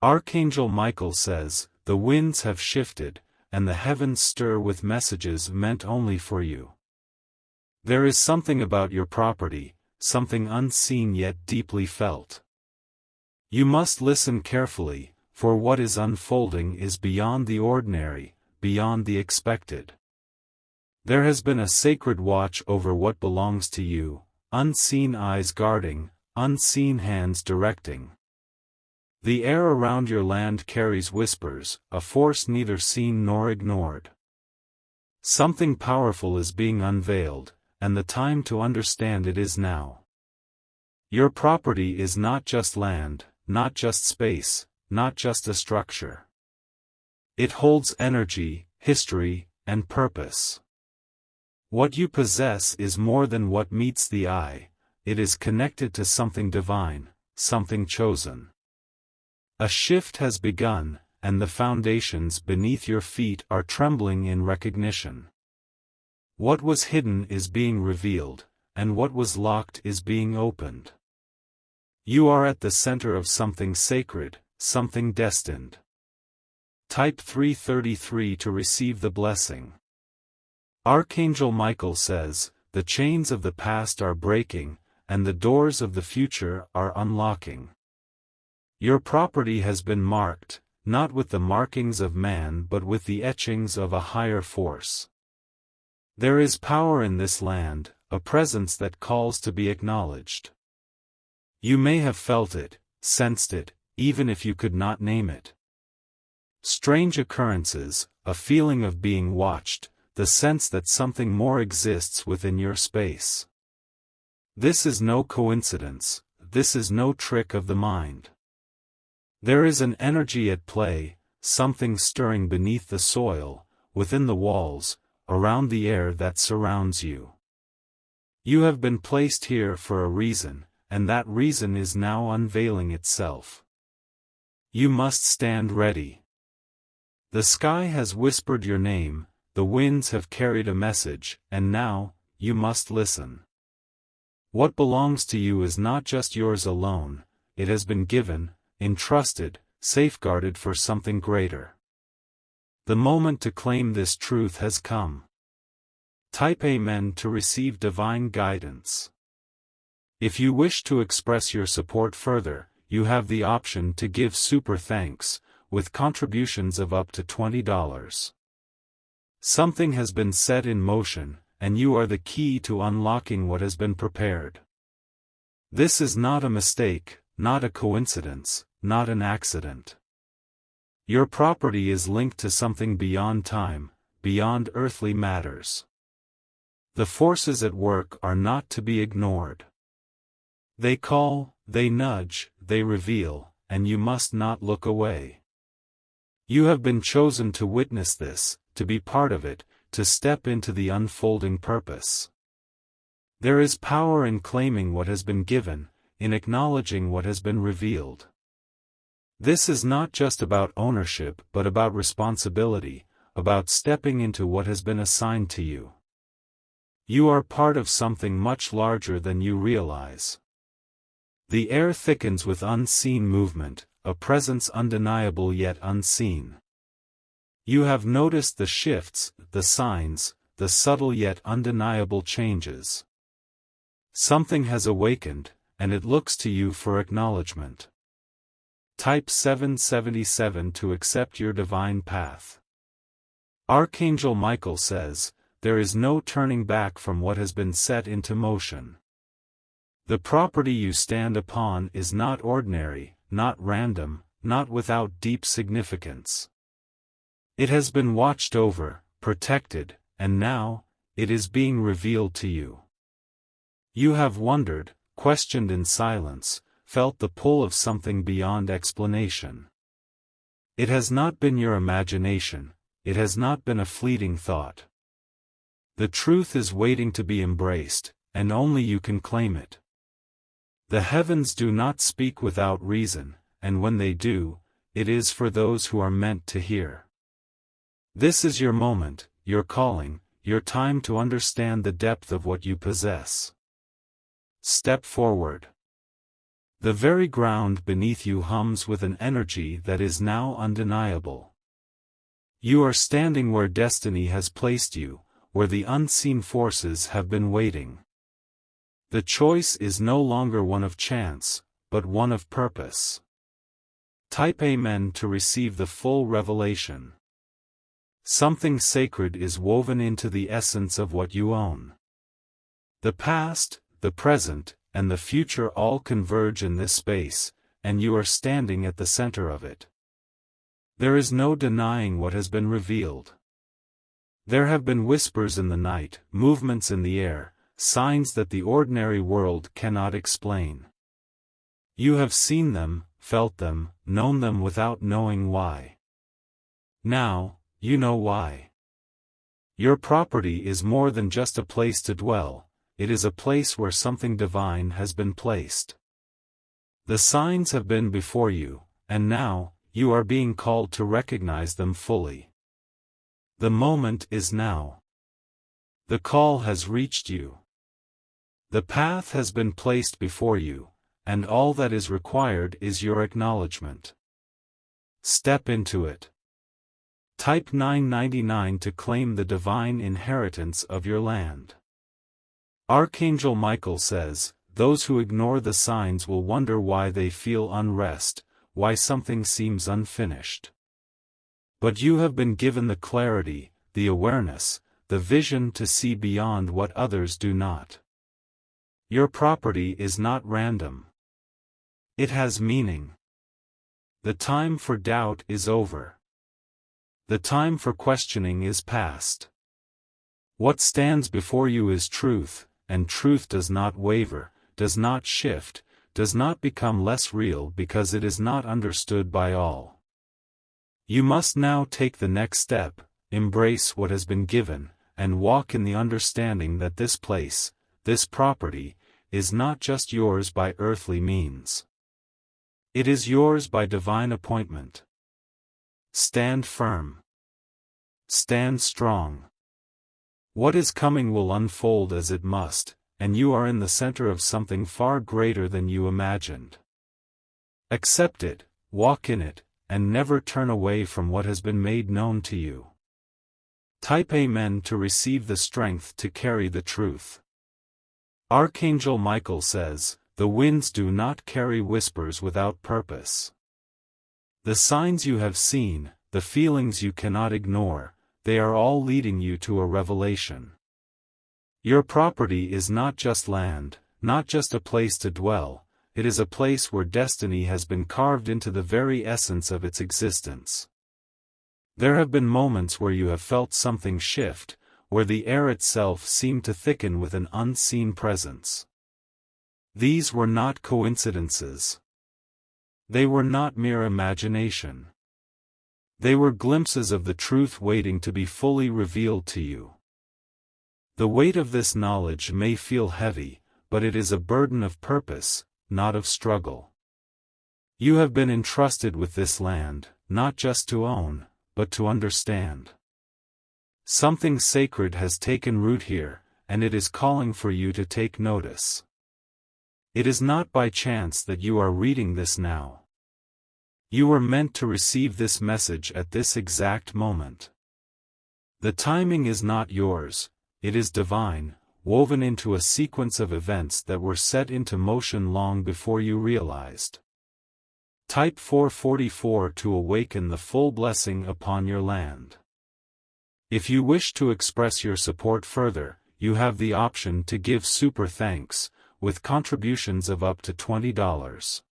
Archangel Michael says, "The winds have shifted, and the heavens stir with messages meant only for you." There is something about your property, something unseen yet deeply felt. You must listen carefully, for what is unfolding is beyond the ordinary, beyond the expected. There has been a sacred watch over what belongs to you, unseen eyes guarding, unseen hands directing. The air around your land carries whispers, a force neither seen nor ignored. Something powerful is being unveiled, and the time to understand it is now. Your property is not just land, not just space, not just a structure. It holds energy, history, and purpose. What you possess is more than what meets the eye, it is connected to something divine, something chosen. A shift has begun, and the foundations beneath your feet are trembling in recognition. What was hidden is being revealed, and what was locked is being opened. You are at the center of something sacred, something destined. Type 333 to receive the blessing. Archangel Michael says, "The chains of the past are breaking, and the doors of the future are unlocking." Your property has been marked, not with the markings of man but with the etchings of a higher force. There is power in this land, a presence that calls to be acknowledged. You may have felt it, sensed it, even if you could not name it. Strange occurrences, a feeling of being watched, the sense that something more exists within your space. This is no coincidence, this is no trick of the mind. There is an energy at play, something stirring beneath the soil, within the walls, around the air that surrounds you. You have been placed here for a reason, and that reason is now unveiling itself. You must stand ready. The sky has whispered your name, the winds have carried a message, and now, you must listen. What belongs to you is not just yours alone, it has been given, entrusted, safeguarded for something greater. The moment to claim this truth has come. Type Amen to receive divine guidance. If you wish to express your support further, you have the option to give super thanks, with contributions of up to $20. Something has been set in motion, and you are the key to unlocking what has been prepared. This is not a mistake, not a coincidence, not an accident. Your property is linked to something beyond time, beyond earthly matters. The forces at work are not to be ignored. They call, they nudge, they reveal, and you must not look away. You have been chosen to witness this, to be part of it, to step into the unfolding purpose. There is power in claiming what has been given, in acknowledging what has been revealed. This is not just about ownership but about responsibility, about stepping into what has been assigned to you. You are part of something much larger than you realize. The air thickens with unseen movement, a presence undeniable yet unseen. You have noticed the shifts, the signs, the subtle yet undeniable changes. Something has awakened, and it looks to you for acknowledgement. Type 777 to accept your divine path. Archangel Michael says, "There is no turning back from what has been set into motion." The property you stand upon is not ordinary, not random, not without deep significance. It has been watched over, protected, and now, it is being revealed to you. You have wondered, questioned in silence, felt the pull of something beyond explanation. It has not been your imagination, it has not been a fleeting thought. The truth is waiting to be embraced, and only you can claim it. The heavens do not speak without reason, and when they do, it is for those who are meant to hear. This is your moment, your calling, your time to understand the depth of what you possess. Step forward. The very ground beneath you hums with an energy that is now undeniable. You are standing where destiny has placed you, where the unseen forces have been waiting. The choice is no longer one of chance, but one of purpose. Type Amen to receive the full revelation. Something sacred is woven into the essence of what you own. The past, the present, and the future all converge in this space, and you are standing at the center of it. There is no denying what has been revealed. There have been whispers in the night, movements in the air, signs that the ordinary world cannot explain. You have seen them, felt them, known them without knowing why. Now, you know why. Your property is more than just a place to dwell, it is a place where something divine has been placed. The signs have been before you, and now, you are being called to recognize them fully. The moment is now. The call has reached you. The path has been placed before you, and all that is required is your acknowledgement. Step into it. Type 999 to claim the divine inheritance of your land. Archangel Michael says, those who ignore the signs will wonder why they feel unrest, why something seems unfinished. But you have been given the clarity, the awareness, the vision to see beyond what others do not. Your property is not random. It has meaning. The time for doubt is over. The time for questioning is past. What stands before you is truth, and truth does not waver, does not shift, does not become less real because it is not understood by all. You must now take the next step, embrace what has been given, and walk in the understanding that this place, this property, is not just yours by earthly means. It is yours by divine appointment. Stand firm. Stand strong. What is coming will unfold as it must, and you are in the center of something far greater than you imagined. Accept it, walk in it, and never turn away from what has been made known to you. Type Amen to receive the strength to carry the truth. Archangel Michael says, the winds do not carry whispers without purpose. The signs you have seen, the feelings you cannot ignore, they are all leading you to a revelation. Your property is not just land, not just a place to dwell, it is a place where destiny has been carved into the very essence of its existence. There have been moments where you have felt something shift, where the air itself seemed to thicken with an unseen presence. These were not coincidences. They were not mere imagination. They were glimpses of the truth waiting to be fully revealed to you. The weight of this knowledge may feel heavy, but it is a burden of purpose, not of struggle. You have been entrusted with this land, not just to own, but to understand. Something sacred has taken root here, and it is calling for you to take notice. It is not by chance that you are reading this now. You were meant to receive this message at this exact moment. The timing is not yours, it is divine, woven into a sequence of events that were set into motion long before you realized. Type 444 to awaken the full blessing upon your land. If you wish to express your support further, you have the option to give super thanks, with contributions of up to $20.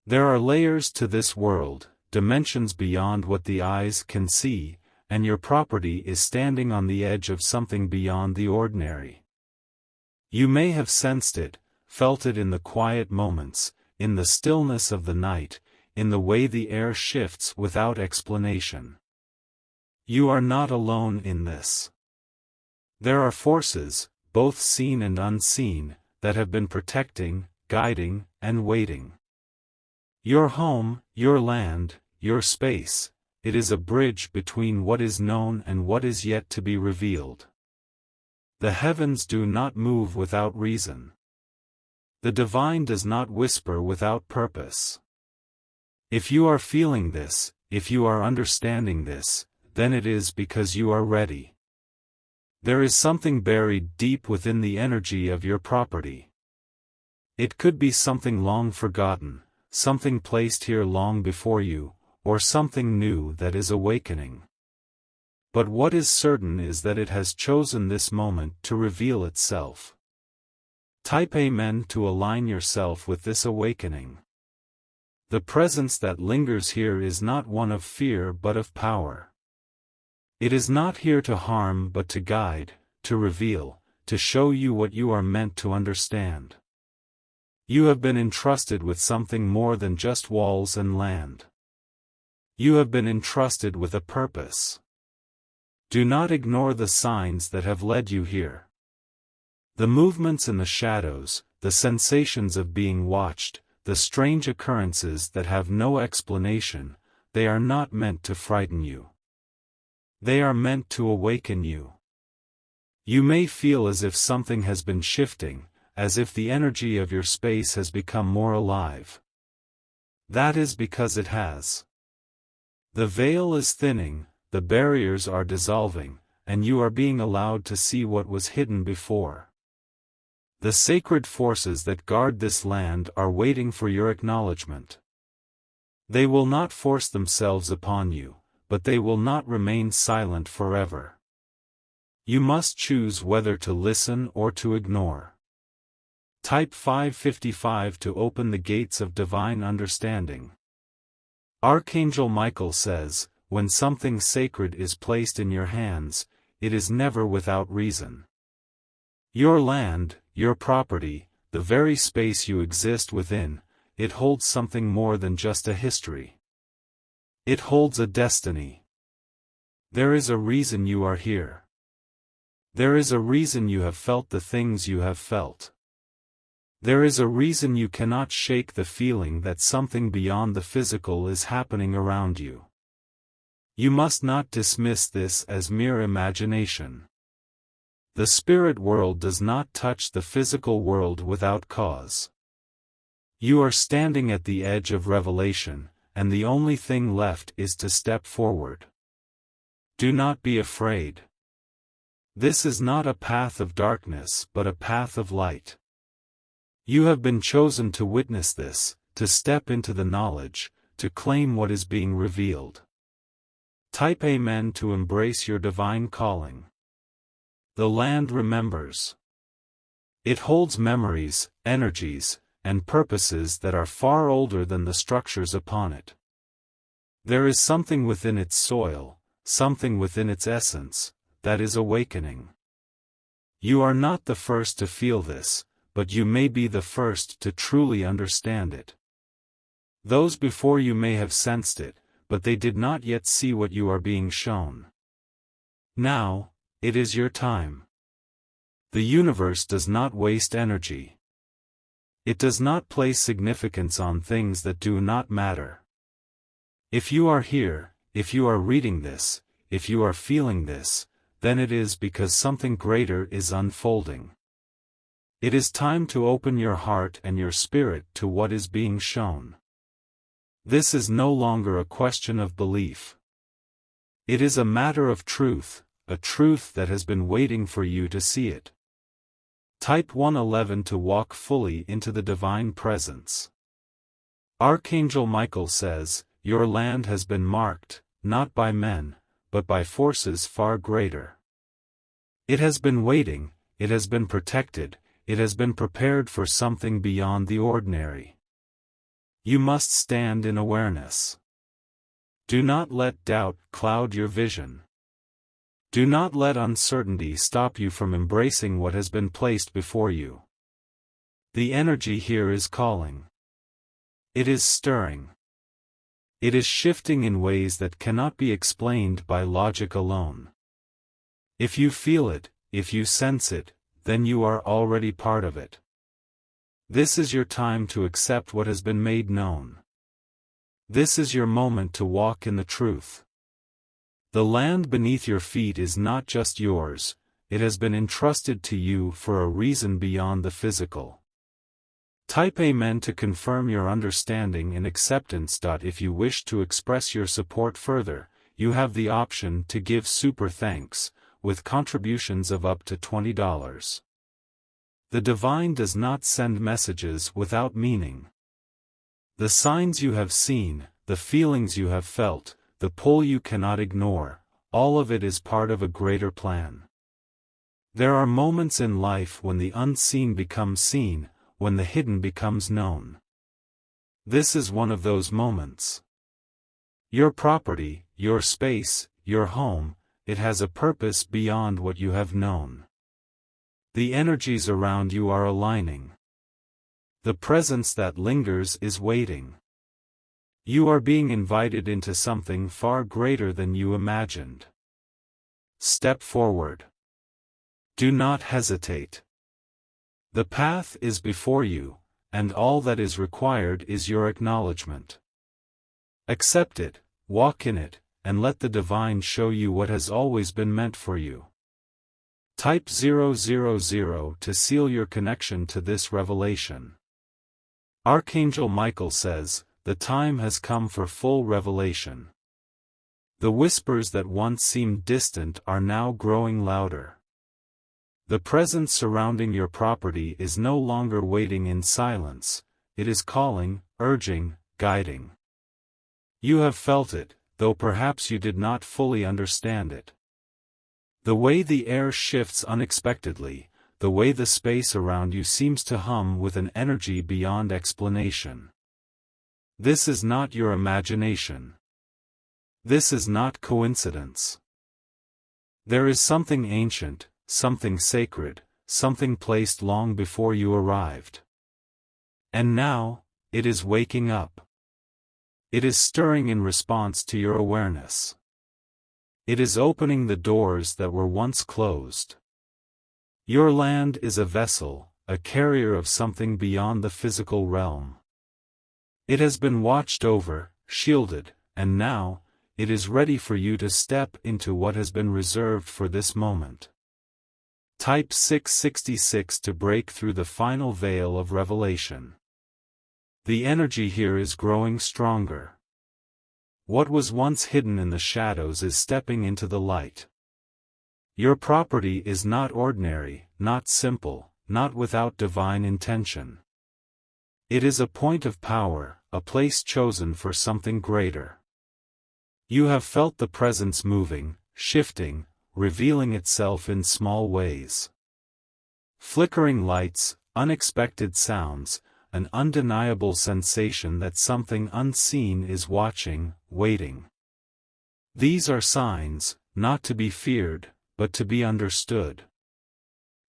There are layers to this world, dimensions beyond what the eyes can see, and your property is standing on the edge of something beyond the ordinary. You may have sensed it, felt it in the quiet moments, in the stillness of the night, in the way the air shifts without explanation. You are not alone in this. There are forces, both seen and unseen, that have been protecting, guiding, and waiting. Your home, your land, your space, it is a bridge between what is known and what is yet to be revealed. The heavens do not move without reason. The divine does not whisper without purpose. If you are feeling this, if you are understanding this, then it is because you are ready. There is something buried deep within the energy of your property. It could be something long forgotten, something placed here long before you, or something new that is awakening. But what is certain is that it has chosen this moment to reveal itself. Type Amen to align yourself with this awakening. The presence that lingers here is not one of fear but of power. It is not here to harm but to guide, to reveal, to show you what you are meant to understand. You have been entrusted with something more than just walls and land. You have been entrusted with a purpose. Do not ignore the signs that have led you here. The movements in the shadows, the sensations of being watched, the strange occurrences that have no explanation, they are not meant to frighten you. They are meant to awaken you. You may feel as if something has been shifting, as if the energy of your space has become more alive. That is because it has. The veil is thinning, the barriers are dissolving, and you are being allowed to see what was hidden before. The sacred forces that guard this land are waiting for your acknowledgement. They will not force themselves upon you, but they will not remain silent forever. You must choose whether to listen or to ignore. Type 555 to open the gates of divine understanding. Archangel Michael says, when something sacred is placed in your hands, it is never without reason. Your land, your property, the very space you exist within, it holds something more than just a history. It holds a destiny. There is a reason you are here. There is a reason you have felt the things you have felt. There is a reason you cannot shake the feeling that something beyond the physical is happening around you. You must not dismiss this as mere imagination. The spirit world does not touch the physical world without cause. You are standing at the edge of revelation, and the only thing left is to step forward. Do not be afraid. This is not a path of darkness but a path of light. You have been chosen to witness this, to step into the knowledge, to claim what is being revealed. Type Amen to embrace your divine calling. The land remembers. It holds memories, energies, and purposes that are far older than the structures upon it. There is something within its soil, something within its essence, that is awakening. You are not the first to feel this, but you may be the first to truly understand it. Those before you may have sensed it, but they did not yet see what you are being shown. Now, it is your time. The universe does not waste energy. It does not place significance on things that do not matter. If you are here, if you are reading this, if you are feeling this, then it is because something greater is unfolding. It is time to open your heart and your spirit to what is being shown. This is no longer a question of belief. It is a matter of truth, a truth that has been waiting for you to see it. Type 111 to walk fully into the divine presence. Archangel Michael says, your land has been marked, not by men, but by forces far greater. It has been waiting, it has been protected, it has been prepared for something beyond the ordinary. You must stand in awareness. Do not let doubt cloud your vision. Do not let uncertainty stop you from embracing what has been placed before you. The energy here is calling. It is stirring. It is shifting in ways that cannot be explained by logic alone. If you feel it, if you sense it, then you are already part of it. This is your time to accept what has been made known. This is your moment to walk in the truth. The land beneath your feet is not just yours, it has been entrusted to you for a reason beyond the physical. Type Amen to confirm your understanding and acceptance. If you wish to express your support further, you have the option to give super thanks, with contributions of up to $20. The divine does not send messages without meaning. The signs you have seen, the feelings you have felt, the pull you cannot ignore, all of it is part of a greater plan. There are moments in life when the unseen becomes seen, when the hidden becomes known. This is one of those moments. Your property, your space, your home, it has a purpose beyond what you have known. The energies around you are aligning. The presence that lingers is waiting. You are being invited into something far greater than you imagined. Step forward. Do not hesitate. The path is before you, and all that is required is your acknowledgement. Accept it, walk in it, and let the divine show you what has always been meant for you. Type 000 to seal your connection to this revelation. Archangel Michael says, the time has come for full revelation. The whispers that once seemed distant are now growing louder. The presence surrounding your property is no longer waiting in silence, it is calling, urging, guiding. You have felt it, though perhaps you did not fully understand it. The way the air shifts unexpectedly, the way the space around you seems to hum with an energy beyond explanation. This is not your imagination. This is not coincidence. There is something ancient, something sacred, something placed long before you arrived. And now, it is waking up. It is stirring in response to your awareness. It is opening the doors that were once closed. Your land is a vessel, a carrier of something beyond the physical realm. It has been watched over, shielded, and now, it is ready for you to step into what has been reserved for this moment. Type 666 to break through the final veil of revelation. The energy here is growing stronger. What was once hidden in the shadows is stepping into the light. Your property is not ordinary, not simple, not without divine intention. It is a point of power, a place chosen for something greater. You have felt the presence moving, shifting, revealing itself in small ways. Flickering lights, unexpected sounds, an undeniable sensation that something unseen is watching, waiting. These are signs, not to be feared, but to be understood.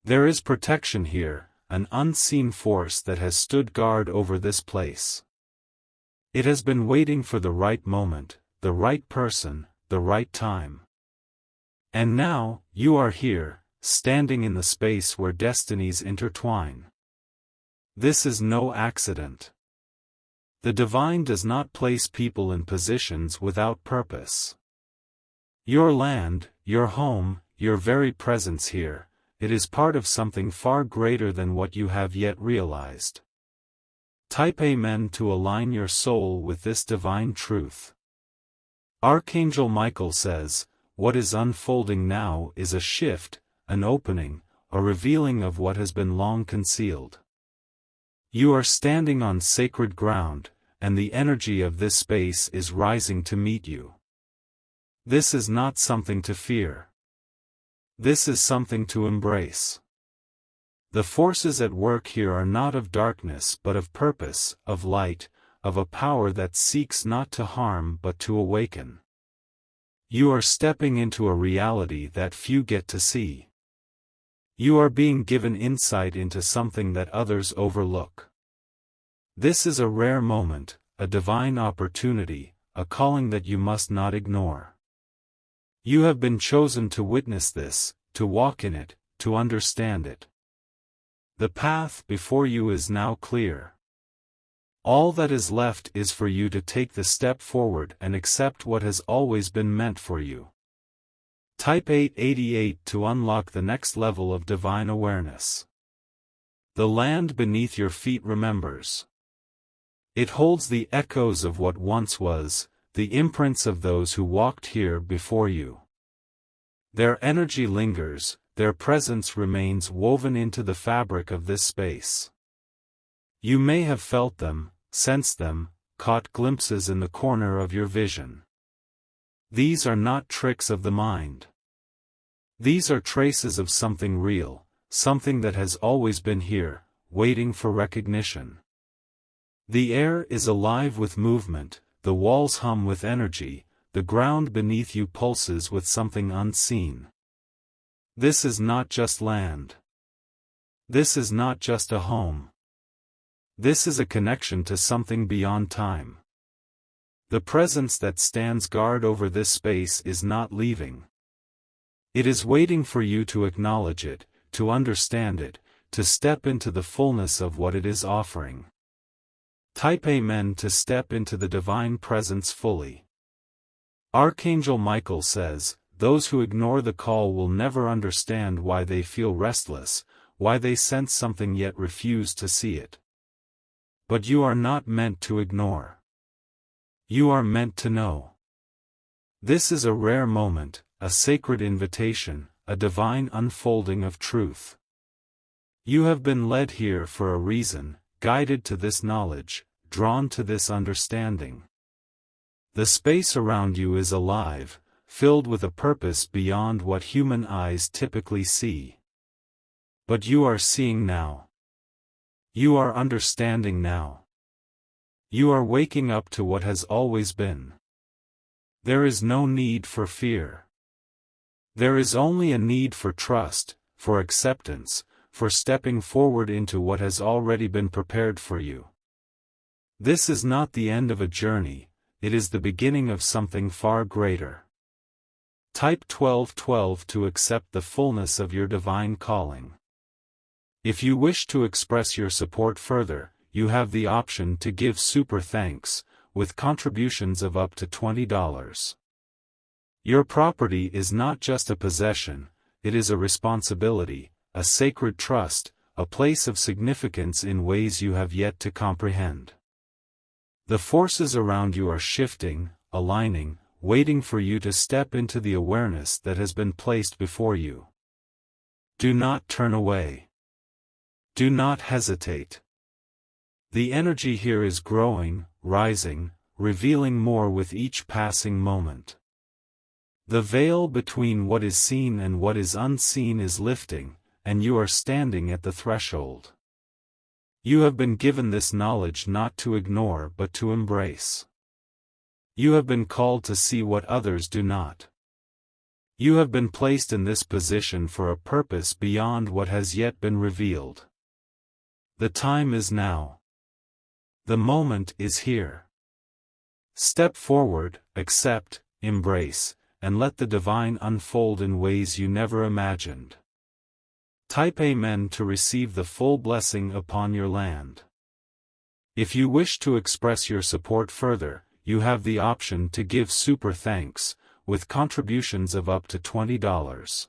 There is protection here, an unseen force that has stood guard over this place. It has been waiting for the right moment, the right person, the right time. And now, you are here, standing in the space where destinies intertwine. This is no accident. The divine does not place people in positions without purpose. Your land, your home, your very presence here, it is part of something far greater than what you have yet realized. Type Amen to align your soul with this divine truth. Archangel Michael says, what is unfolding now is a shift, an opening, a revealing of what has been long concealed. You are standing on sacred ground, and the energy of this space is rising to meet you. This is not something to fear. This is something to embrace. The forces at work here are not of darkness but of purpose, of light, of a power that seeks not to harm but to awaken. You are stepping into a reality that few get to see. You are being given insight into something that others overlook. This is a rare moment, a divine opportunity, a calling that you must not ignore. You have been chosen to witness this, to walk in it, to understand it. The path before you is now clear. All that is left is for you to take the step forward and accept what has always been meant for you. Type 888 to unlock the next level of divine awareness. The land beneath your feet remembers. It holds the echoes of what once was, the imprints of those who walked here before you. Their energy lingers, their presence remains woven into the fabric of this space. You may have felt them, sensed them, caught glimpses in the corner of your vision. These are not tricks of the mind. These are traces of something real, something that has always been here, waiting for recognition. The air is alive with movement, the walls hum with energy, the ground beneath you pulses with something unseen. This is not just land. This is not just a home. This is a connection to something beyond time. The presence that stands guard over this space is not leaving. It is waiting for you to acknowledge it, to understand it, to step into the fullness of what it is offering. Type Amen to step into the divine presence fully. Archangel Michael says, those who ignore the call will never understand why they feel restless, why they sense something yet refuse to see it. But you are not meant to ignore. You are meant to know. This is a rare moment, a sacred invitation, a divine unfolding of truth. You have been led here for a reason, guided to this knowledge, drawn to this understanding. The space around you is alive, filled with a purpose beyond what human eyes typically see. But you are seeing now. You are understanding now. You are waking up to what has always been. There is no need for fear. There is only a need for trust, for acceptance, for stepping forward into what has already been prepared for you. This is not the end of a journey, it is the beginning of something far greater. Type 1212 to accept the fullness of your divine calling. If you wish to express your support further, you have the option to give super thanks, with contributions of up to $20. Your property is not just a possession, it is a responsibility, a sacred trust, a place of significance in ways you have yet to comprehend. The forces around you are shifting, aligning, waiting for you to step into the awareness that has been placed before you. Do not turn away. Do not hesitate. The energy here is growing, rising, revealing more with each passing moment. The veil between what is seen and what is unseen is lifting, and you are standing at the threshold. You have been given this knowledge not to ignore but to embrace. You have been called to see what others do not. You have been placed in this position for a purpose beyond what has yet been revealed. The time is now. The moment is here. Step forward, accept, embrace, and let the divine unfold in ways you never imagined. Type Amen to receive the full blessing upon your land. If you wish to express your support further, you have the option to give super thanks, with contributions of up to $20.